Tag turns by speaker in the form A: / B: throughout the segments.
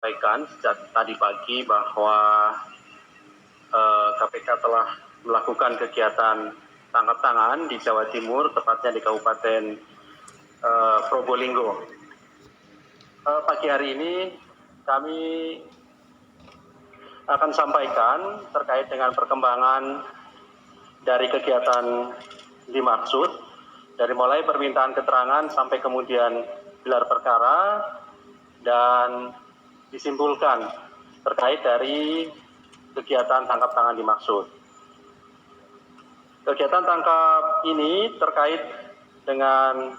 A: sampaikan sejak tadi pagi bahwa KPK telah melakukan kegiatan tangkap tangan di Jawa Timur, tepatnya di Kabupaten Probolinggo. Pagi hari ini kami akan sampaikan terkait dengan perkembangan dari kegiatan dimaksud, dari mulai permintaan keterangan sampai kemudian gelar perkara dan disimpulkan terkait dari kegiatan tangkap tangan dimaksud. Kegiatan tangkap ini terkait dengan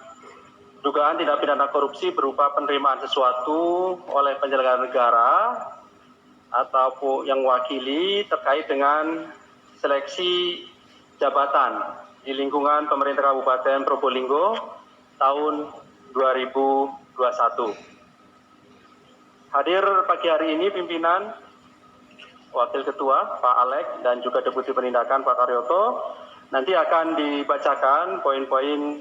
A: dugaan tindak pidana korupsi berupa penerimaan sesuatu oleh penyelenggara negara ataupun yang mewakili terkait dengan seleksi jabatan di lingkungan pemerintah Kabupaten Probolinggo tahun 2021. Hadir pagi hari ini pimpinan, Wakil Ketua Pak Alex dan juga Deputi Penindakan Pak Karyoto. Nanti akan dibacakan poin-poin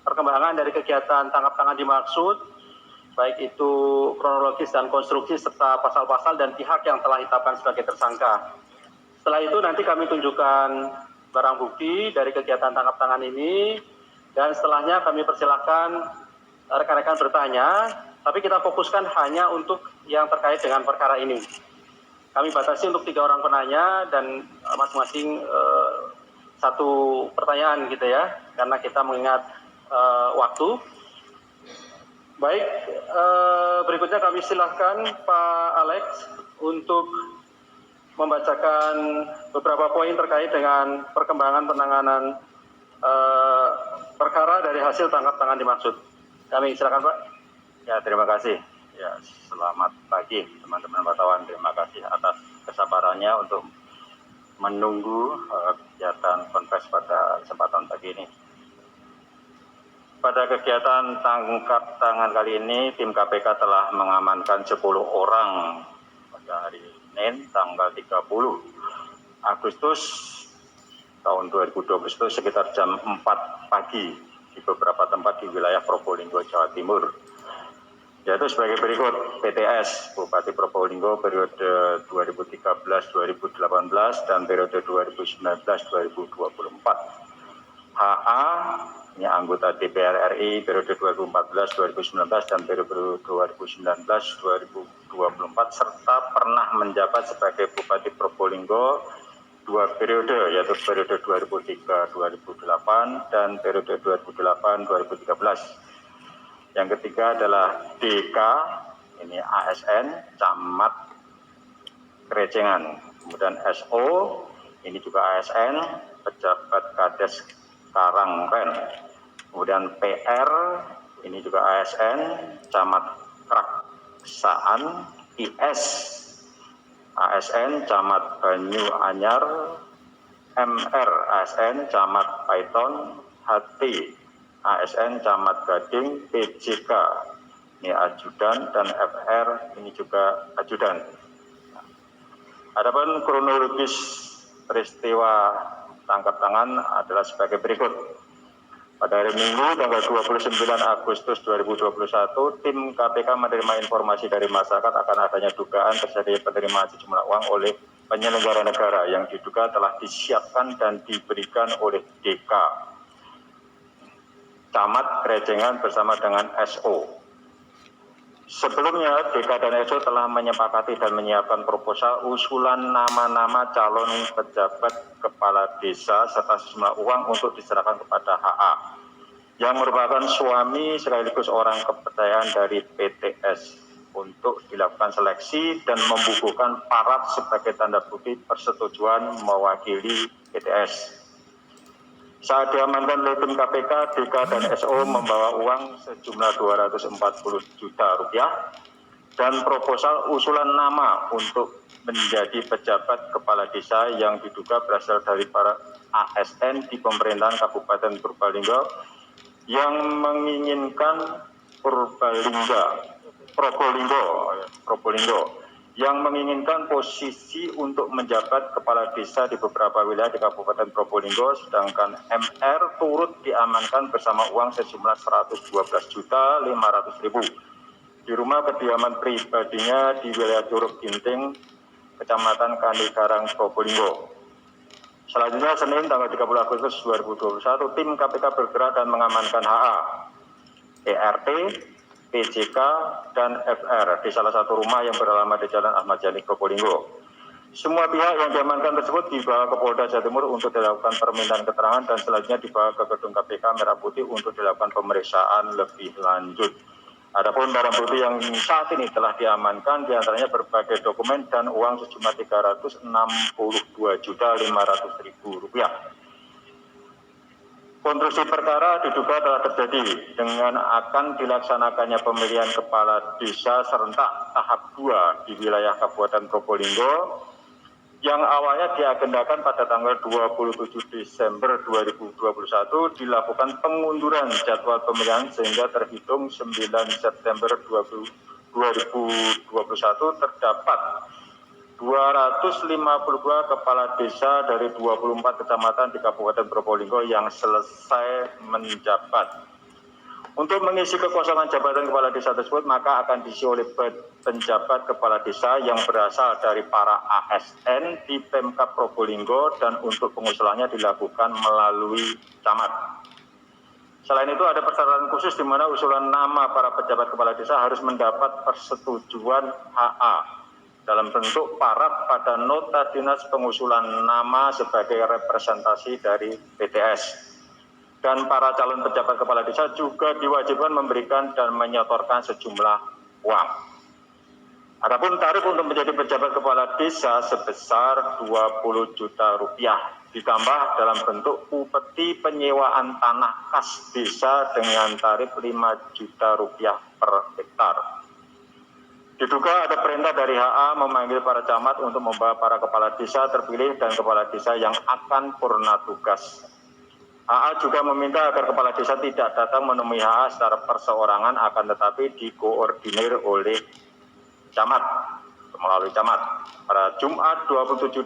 A: perkembangan dari kegiatan tangkap tangan dimaksud, baik itu kronologis dan konstruksi serta pasal-pasal dan pihak yang telah ditetapkan sebagai tersangka. Setelah itu nanti kami tunjukkan barang bukti dari kegiatan tangkap tangan ini, dan setelahnya kami persilahkan rekan-rekan bertanya, tapi kita fokuskan hanya untuk yang terkait dengan perkara ini. Kami batasi untuk 3 orang penanya dan masing-masing satu pertanyaan gitu ya, karena kita mengingat waktu. Baik, berikutnya kami silahkan Pak Alex untuk membacakan beberapa poin terkait dengan perkembangan penanganan perkara dari hasil tangkap tangan dimaksud. Kami silakan Pak.
B: Ya, terima kasih. Ya, selamat pagi teman-teman wartawan. Terima kasih atas kesabarannya untuk menunggu kegiatan konfes pada kesempatan pagi ini. Pada kegiatan tangkap tangan kali ini, tim KPK telah mengamankan 10 orang pada hari Senin tanggal 30 Agustus tahun 2020 itu sekitar jam 4 pagi di beberapa tempat di wilayah Probolinggo, Jawa Timur. Yaitu sebagai berikut: PTS Bupati Probolinggo periode 2013-2018 dan periode 2019-2024. HA ini anggota DPR RI periode 2014-2019 dan periode 2019-2024 serta pernah menjabat sebagai Bupati Probolinggo 2 periode, yaitu periode 2003-2008 dan periode 2008-2013. Yang ketiga adalah DK, ini ASN, Camat Kerejengan. Kemudian SO, ini juga ASN, Pejabat Kades Karangren. Kemudian PR, ini juga ASN, Camat Kraksaan. IS, ASN, Camat Banyu Anyar. MR, ASN, Camat Paiton. HT, ASN Camat Gading. PJK ini ajudan dan FR ini juga ajudan. Adapun kronologis peristiwa tangkap tangan adalah sebagai berikut. Pada hari Minggu tanggal 29 Agustus 2021, tim KPK menerima informasi dari masyarakat akan adanya dugaan terjadi penerimaan sejumlah uang oleh penyelenggara negara yang diduga telah disiapkan dan diberikan oleh DK, Camat Kerejengan bersama dengan SO. Sebelumnya, DK dan SO telah menyepakati dan menyiapkan proposal usulan nama-nama calon pejabat kepala desa serta sejumlah uang untuk diserahkan kepada HA, yang merupakan suami sekaligus orang kepercayaan dari PTS, untuk dilakukan seleksi dan membukukan parat sebagai tanda bukti persetujuan mewakili PTS. Saat diamankan oleh tim KPK, DK dan SO membawa uang sejumlah 240 juta rupiah dan proposal usulan nama untuk menjadi pejabat kepala desa yang diduga berasal dari para ASN di pemerintahan Kabupaten Probolinggo yang menginginkan Probolinggo yang menginginkan posisi untuk menjabat kepala desa di beberapa wilayah di Kabupaten Probolinggo, sedangkan MR turut diamankan bersama uang sejumlah 112.500.000 di rumah kediaman pribadinya di wilayah Curug Ginting, Kecamatan Kanigarang, Probolinggo. Selanjutnya, Senin tanggal 30 Agustus 2021, tim KPK bergerak dan mengamankan HA, ERT, PJK, dan FR di salah satu rumah yang beralamat di Jalan Ahmad Yani, Probolinggo. Semua pihak yang diamankan tersebut dibawa ke Polda Jawa Timur untuk dilakukan permintaan keterangan dan selanjutnya dibawa ke gedung KPK Merah Putih untuk dilakukan pemeriksaan lebih lanjut. Adapun barang bukti yang saat ini telah diamankan diantaranya berbagai dokumen dan uang sejumlah Rp362.500.000. Konstruksi perkara diduga telah terjadi dengan akan dilaksanakannya pemilihan kepala desa serentak tahap 2 di wilayah Kabupaten Probolinggo yang awalnya diagendakan pada tanggal 27 Desember 2021 dilakukan pengunduran jadwal pemilihan sehingga terhitung 9 September 2021 terdapat 252 kepala desa dari 24 kecamatan di Kabupaten Probolinggo yang selesai menjabat. Untuk mengisi kekosongan jabatan kepala desa tersebut, maka akan diisi oleh penjabat kepala desa yang berasal dari para ASN di Pemkab Probolinggo dan untuk pengusulannya dilakukan melalui camat. Selain itu ada persyaratan khusus di mana usulan nama para pejabat kepala desa harus mendapat persetujuan HA dalam bentuk paraf pada nota dinas pengusulan nama sebagai representasi dari PTS. Dan para calon pejabat kepala desa juga diwajibkan memberikan dan menyetorkan sejumlah uang. Adapun tarif untuk menjadi pejabat kepala desa sebesar Rp20 juta ditambah dalam bentuk upeti penyewaan tanah kas desa dengan tarif Rp5 juta per hektar. Diduga ada perintah dari HA memanggil para camat untuk membawa para kepala desa terpilih dan kepala desa yang akan purna tugas. HA juga meminta agar kepala desa tidak datang menemui HA secara perseorangan akan tetapi dikoordinir oleh camat, melalui camat. Pada Jumat 27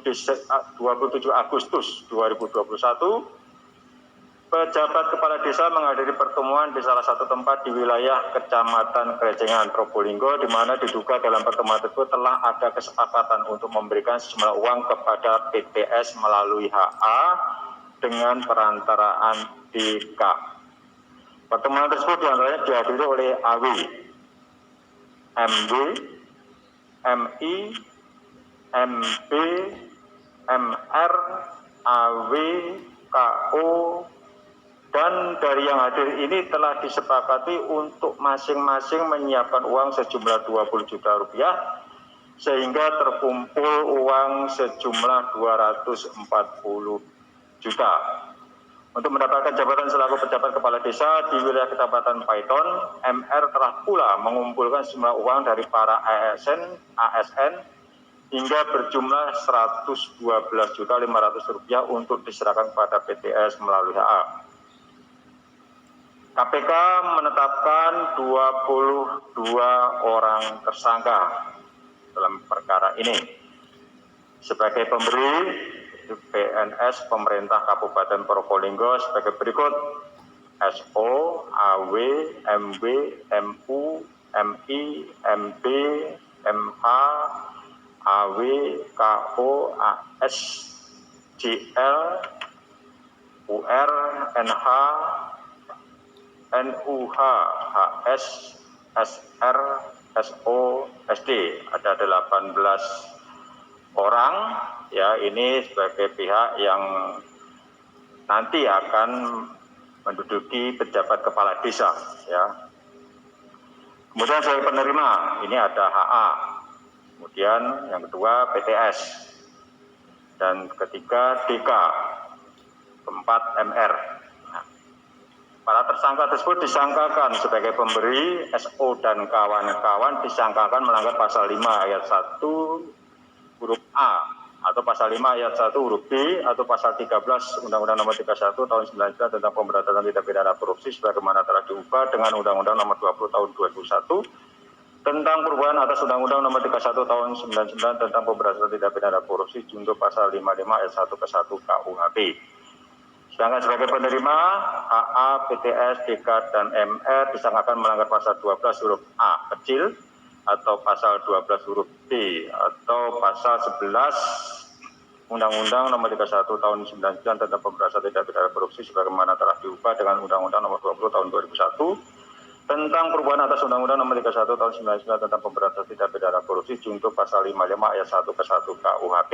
B: Agustus 2021, pejabat kepala desa menghadiri pertemuan di salah satu tempat di wilayah Kecamatan Krejengan, Probolinggo, di mana diduga dalam pertemuan tersebut telah ada kesepakatan untuk memberikan sejumlah uang kepada PTS melalui HA dengan perantaraan DK. Pertemuan tersebut diantaranya dihadiri oleh AW, MW, MI, MB, MR, AW, KO, dan dari yang hadir ini telah disepakati untuk masing-masing menyiapkan uang sejumlah Rp20 juta sehingga terkumpul uang sejumlah Rp240 juta. Untuk mendapatkan jabatan selaku pejabat kepala desa di wilayah Kecamatan Paiton, MR telah pula mengumpulkan sejumlah uang dari para ASN hingga berjumlah Rp112.500.000 untuk diserahkan kepada PTS melalui HA. KPK menetapkan 22 orang tersangka dalam perkara ini. Sebagai pemberi, PNS pemerintah Kabupaten Probolinggo sebagai berikut: SO, AW, MW, MU, MI, MB, MH, AW, KO, AS, JL, UR, NH, NUH, HS, SR, SO, SD. Ada 18 orang, ya, ini sebagai pihak yang nanti akan menduduki pejabat kepala desa, ya. Kemudian sebagai penerima, ini ada HA. Kemudian yang kedua PTS. Dan ketiga DK. Keempat MR. Nah, para tersangka tersebut disangkakan sebagai pemberi, SO dan kawan-kawan disangkakan melanggar pasal 5 ayat 1 huruf A atau pasal 5 ayat 1 huruf B atau pasal 13 Undang-Undang Nomor 31 Tahun 99 tentang pemberantasan tindak pidana korupsi sebagaimana telah diubah dengan Undang-Undang Nomor 20 Tahun 2001 tentang perubahan atas Undang-Undang Nomor 31 Tahun 99 tentang pemberantasan tindak pidana korupsi junto pasal 55 ayat 1 ke 1 KUHP. Sedangkan sebagai penerima, HA, PTS, DK, dan MR disangkakan melanggar pasal 12 huruf A kecil atau pasal 12 huruf B atau pasal 11 Undang-Undang Nomor 31 Tahun 99 tentang Pemberantasan Tindak Pidana Korupsi sebagaimana telah diubah dengan Undang-Undang Nomor 20 Tahun 2001 tentang perubahan atas Undang-Undang Nomor 31 Tahun 99 tentang Pemberantasan Tindak Pidana Korupsi junto pasal 55 ayat 1 ke 1 KUHP.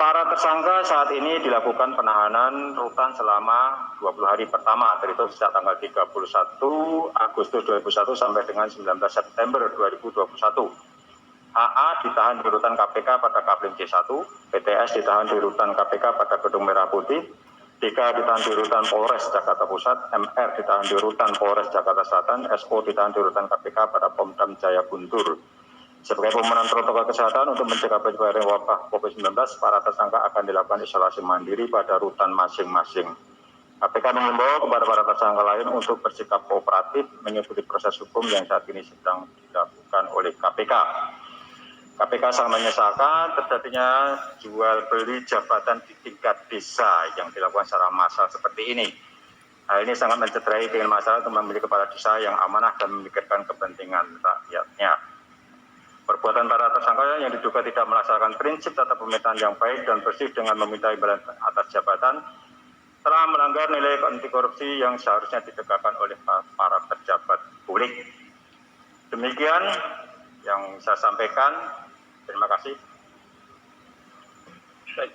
B: Para tersangka saat ini dilakukan penahanan rutan selama 20 hari pertama, terhitung sejak tanggal 31 Agustus 2001 sampai dengan 19 September 2021. HA ditahan di rutan KPK pada Kapling C1, PTS ditahan di rutan KPK pada Gedung Merah Putih, DK ditahan di rutan Polres Jakarta Pusat, MR ditahan di rutan Polres Jakarta Selatan, SO ditahan di rutan KPK pada Pomdam Jaya Guntur. Sebagai pemenuhan protokol kesehatan untuk mencegah penyebaran wabah COVID-19, para tersangka akan dilakukan isolasi mandiri pada rutan masing-masing. KPK mengimbau kepada para tersangka lain untuk bersikap kooperatif mengikuti proses hukum yang saat ini sedang dilakukan oleh KPK. KPK sangat menyesalkan terjadinya jual beli jabatan di tingkat desa yang dilakukan secara massal seperti ini. Hal ini sangat mencederai dengan masalah untuk memilih kepala desa yang amanah dan memikirkan kepentingan rakyatnya. Perbuatan para tersangka yang diduga tidak melaksanakan prinsip tata pemerintahan yang baik dan bersih dengan meminta imbalan atas jabatan telah melanggar nilai anti korupsi yang seharusnya ditegakkan oleh para pejabat publik. Demikian yang saya sampaikan. Terima kasih.